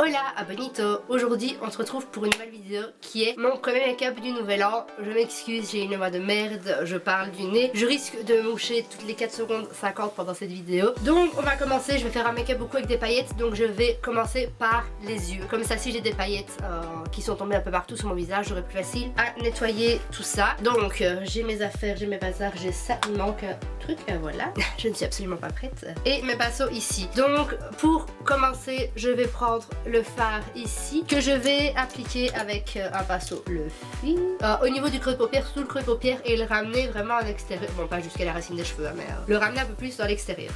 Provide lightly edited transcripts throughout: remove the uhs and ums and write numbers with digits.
Hola abonito, aujourd'hui on se retrouve pour une nouvelle vidéo qui est mon premier make-up du nouvel an. Je m'excuse, j'ai une voix de merde, je parle du nez, je risque de me moucher toutes les 4 secondes 50 pendant cette vidéo. Donc on va commencer, je vais faire un make-up beaucoup avec des paillettes, donc je vais commencer par les yeux. Comme ça si j'ai des paillettes qui sont tombées un peu partout sur mon visage, j'aurai plus facile à nettoyer tout ça. Donc j'ai mes affaires, j'ai mes bazars, j'ai ça, il manque un truc, voilà. Je ne suis absolument pas prête. Et mes pinceaux ici. Donc pour commencer, je vais prendre le fard ici que je vais appliquer avec un pinceau Luffy au niveau du creux de paupière, sous le creux de paupière, et le ramener vraiment à l'extérieur, bon pas jusqu'à la racine des cheveux mais le ramener un peu plus dans l'extérieur.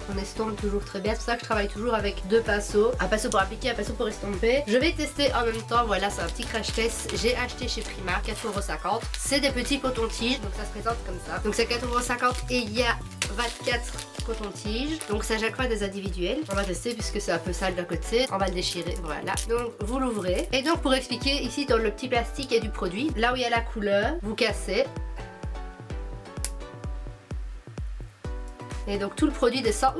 On estompe toujours très bien, c'est pour ça que je travaille toujours avec deux pinceaux. Un pinceau pour appliquer, un pinceau pour estomper. Je vais tester en même temps, voilà c'est un petit crash test. J'ai acheté chez Primark, 4,50 €. C'est des petits cotons-tiges, donc ça se présente comme ça. Donc c'est 4,50 € et il y a 24 cotons-tiges. Donc c'est à chaque fois des individuels. On va tester puisque c'est un peu sale d'un côté. On va le déchirer, voilà. Donc vous l'ouvrez. Et donc pour expliquer, ici dans le petit plastique il y a du produit. Là où il y a la couleur, vous cassez. Et donc tout le produit descend,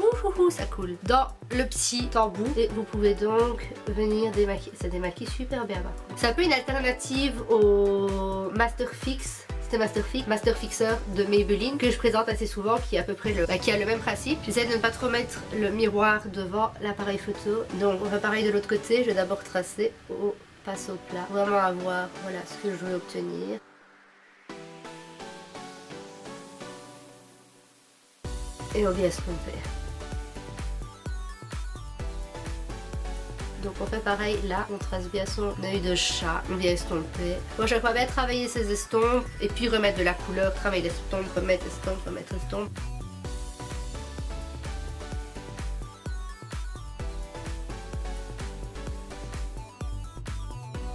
ça coule dans le petit embout. Et vous pouvez donc venir démaquiller. Ça démaquille super bien. C'est un peu une alternative au Master Fix. C'était Master Fixer de Maybelline que je présente assez souvent, qui est à peu près qui a le même principe. J'essaie de ne pas trop mettre le miroir devant l'appareil photo. Donc on va pareil de l'autre côté. Je vais d'abord tracer au pinceau plat. Vraiment avoir voilà ce que je veux obtenir. Et on vient estomper. Donc on fait pareil là, on trace bien son œil de chat, on vient estomper. Moi chaque fois bien travailler ses estompes et puis remettre de la couleur, travailler l'estompe, remettre estompe, remettre estompe.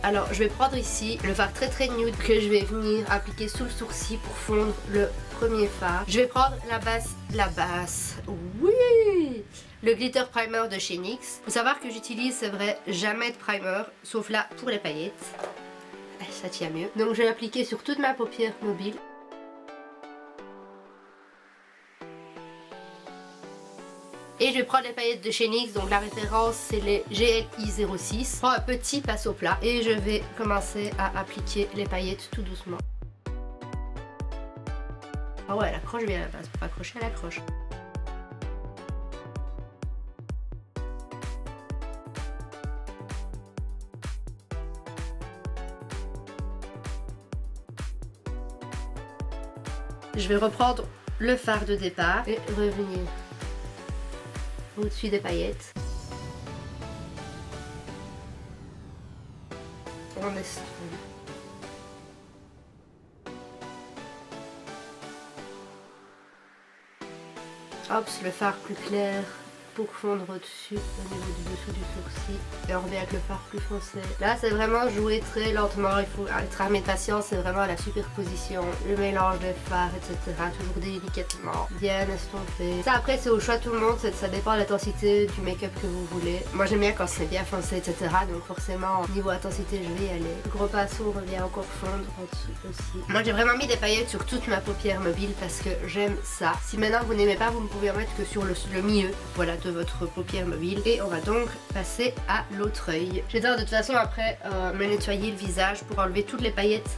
Alors je vais prendre ici le fard très nude que je vais venir appliquer sous le sourcil pour fondre le premier fard. Je vais prendre la base, oui, le glitter primer de chez NYX. Faut savoir que j'utilise, c'est vrai, jamais de primer, sauf là pour les paillettes. Ça tient mieux. Donc je vais l'appliquer sur toute ma paupière mobile. Et je vais prendre les paillettes de chez NYX, donc la référence c'est les GLI 06. Je prends un petit pinceau plat et je vais commencer à appliquer les paillettes tout doucement. Ah ouais, elle accroche bien la base, pour accrocher elle accroche. Je vais reprendre le fard de départ et revenir au-dessus des paillettes. On estompe. Hop, le fard plus clair pour fondre au-dessus, au niveau du dessous du sourcil. Et on revient avec le fard plus foncé. Là, c'est vraiment jouer très lentement. Il faut être armé de patience. C'est vraiment la superposition, le mélange des fards, etc. Toujours délicatement, bien estompé. Ça, après, c'est au choix de tout le monde. Ça dépend de l'intensité du make-up que vous voulez. Moi, j'aime bien quand c'est bien foncé, etc. Donc, forcément, niveau intensité, je vais y aller. Le gros pinceau revient encore fondre en dessous aussi. Moi, j'ai vraiment mis des paillettes sur toute ma paupière mobile parce que j'aime ça. Si maintenant vous n'aimez pas, vous ne pouvez en mettre que sur le milieu. Voilà, de votre paupière mobile. Et on va donc passer à l'autre œil. Je vais de toute façon après me nettoyer le visage pour enlever toutes les paillettes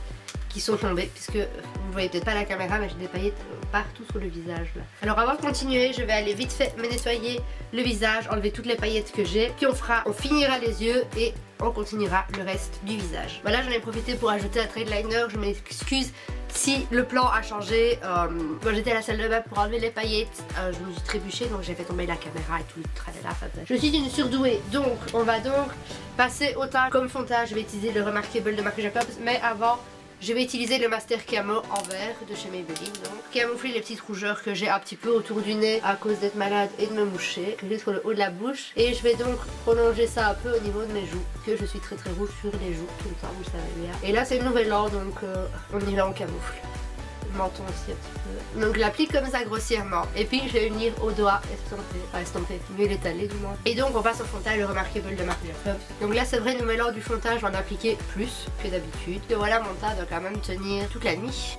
qui sont tombées, puisque vous voyez peut-être pas à la caméra mais j'ai des paillettes partout sur le visage là. Alors avant de continuer, je vais aller vite fait me nettoyer le visage, enlever toutes les paillettes que j'ai, puis on finira les yeux et on continuera le reste du visage. Voilà, j'en ai profité pour ajouter un trait de liner. Je m'excuse si le plan a changé. Quand j'étais à la salle de bain pour enlever les paillettes, je me suis trébuchée, donc j'ai fait tomber la caméra et tout le tralala. Je suis une surdouée, donc on va donc passer au teint comme fond de teint. Je vais utiliser le Remarkable de Marc Jacobs, mais avant je vais utiliser le Master Camo en vert de chez Maybelline. Donc camoufler les petites rougeurs que j'ai un petit peu autour du nez à cause d'être malade et de me moucher, juste sur le haut de la bouche. Et je vais donc prolonger ça un peu au niveau de mes joues, que je suis très rouge sur les joues tout le temps, vous le savez bien. Et là c'est le nouvel an, donc on y va en camoufle. Le menton aussi un petit peu. Donc je l'applique comme ça grossièrement. Et puis je vais venir au doigt estomper, mieux l'étaler du moins. Et donc on passe au fond de teint, le Remarkable de Marc Jacobs. Donc là c'est vrai, nouvel an du fond de teint, je vais en appliquer plus que d'habitude. Et voilà, mon teint doit quand même tenir toute la nuit.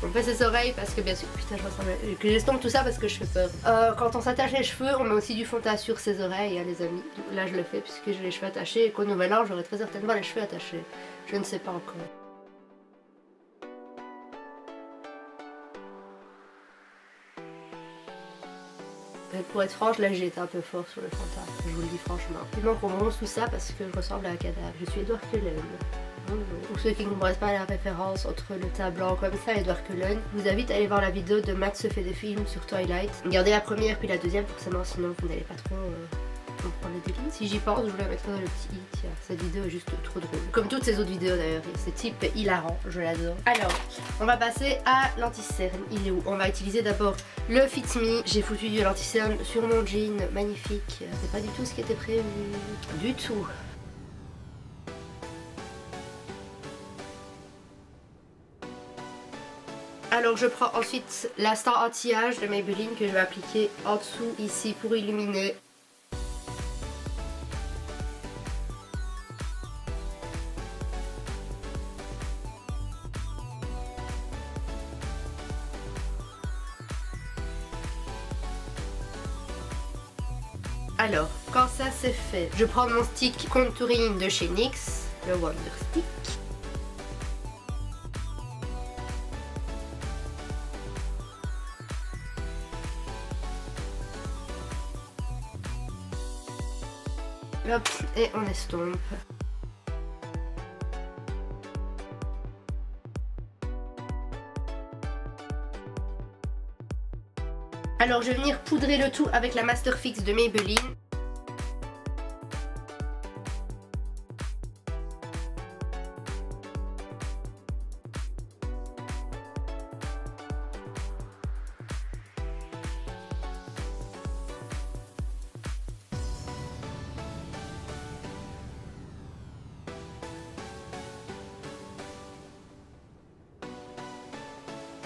On fait ses oreilles parce que bien sûr, putain je ressemble que j'estompe tout ça parce que je fais peur. Quand on s'attache les cheveux, on met aussi du fond de teint sur ses oreilles, hein, les amis. Là je le fais puisque j'ai les cheveux attachés et qu'au nouvel an j'aurai très certainement les cheveux attachés. Je ne sais pas encore. Mais pour être franche, là j'ai été un peu fort sur le fond de teint, je vous le dis franchement. Il manque qu'on bronze tout ça parce que je ressemble à un cadavre. Je suis Edouard Cullen. Pour ceux qui ne comprennent pas la référence entre le teint blanc comme ça et Edouard Cullen, je vous invite à aller voir la vidéo de Matt se fait des films sur Twilight. Regardez la première puis la deuxième forcément, sinon vous n'allez pas trop comprendre le délire. Si j'y pense, je vous la mettrai dans le petit i, tiens, cette vidéo est juste trop drôle. Comme toutes ces autres vidéos d'ailleurs, ce type est hilarant, je l'adore. Alors, on va passer à l'anti-cerne. Il est où? On va utiliser d'abord le Fit Me. J'ai foutu du anti-cerne sur mon jean, magnifique. C'est pas du tout ce qui était prévu. Du tout. Alors je prends ensuite l'instant anti-âge de Maybelline que je vais appliquer en dessous ici pour illuminer. Alors, quand ça c'est fait, je prends mon stick contouring de chez NYX, le Wonder Stick. Hop, et on estompe. Alors je vais venir poudrer le tout avec la Master Fix de Maybelline.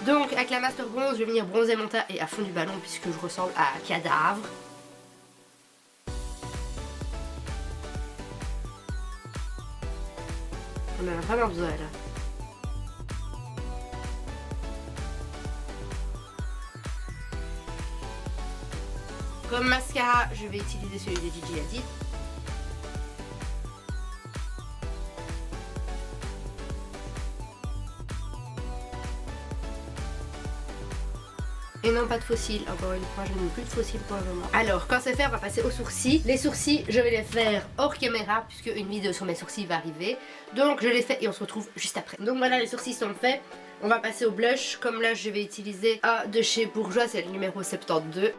Donc avec la Master Bronze, je vais venir bronzer mon teint et à fond du ballon puisque je ressemble à un cadavre. On en a vraiment besoin là. Comme mascara, je vais utiliser celui de Gigi Hadid. Et non, pas de fossiles, encore une fois, je n'ai plus de fossiles pour le moment. Alors, quand c'est fait, on va passer aux sourcils. Les sourcils, je vais les faire hors caméra, puisque une vidéo sur mes sourcils va arriver. Donc, je les fais et on se retrouve juste après. Donc voilà, les sourcils sont faits. On va passer au blush. Comme là, je vais utiliser un de chez Bourjois, c'est le numéro 72.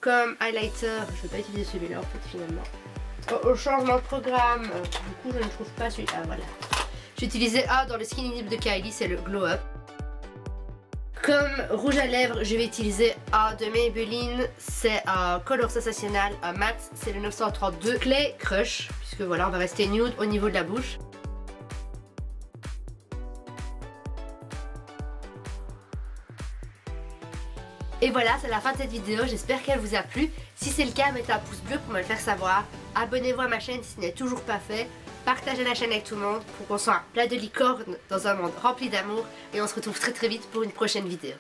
Comme highlighter, je vais pas utiliser celui-là en fait, finalement. Au changement de programme, du coup, je ne trouve pas celui-là. Ah, voilà. J'ai utilisé un dans le Skinny Dip de Kylie, c'est le Glow Up. Comme rouge à lèvres, je vais utiliser un de Maybelline, c'est un Color Sensational, un mat, c'est le 932 Clay Crush, puisque voilà, on va rester nude au niveau de la bouche. Et voilà, c'est la fin de cette vidéo, j'espère qu'elle vous a plu. Si c'est le cas, mettez un pouce bleu pour me le faire savoir. Abonnez-vous à ma chaîne si ce n'est toujours pas fait. Partagez la chaîne avec tout le monde pour qu'on soit un plat de licorne dans un monde rempli d'amour. Et on se retrouve très vite pour une prochaine vidéo.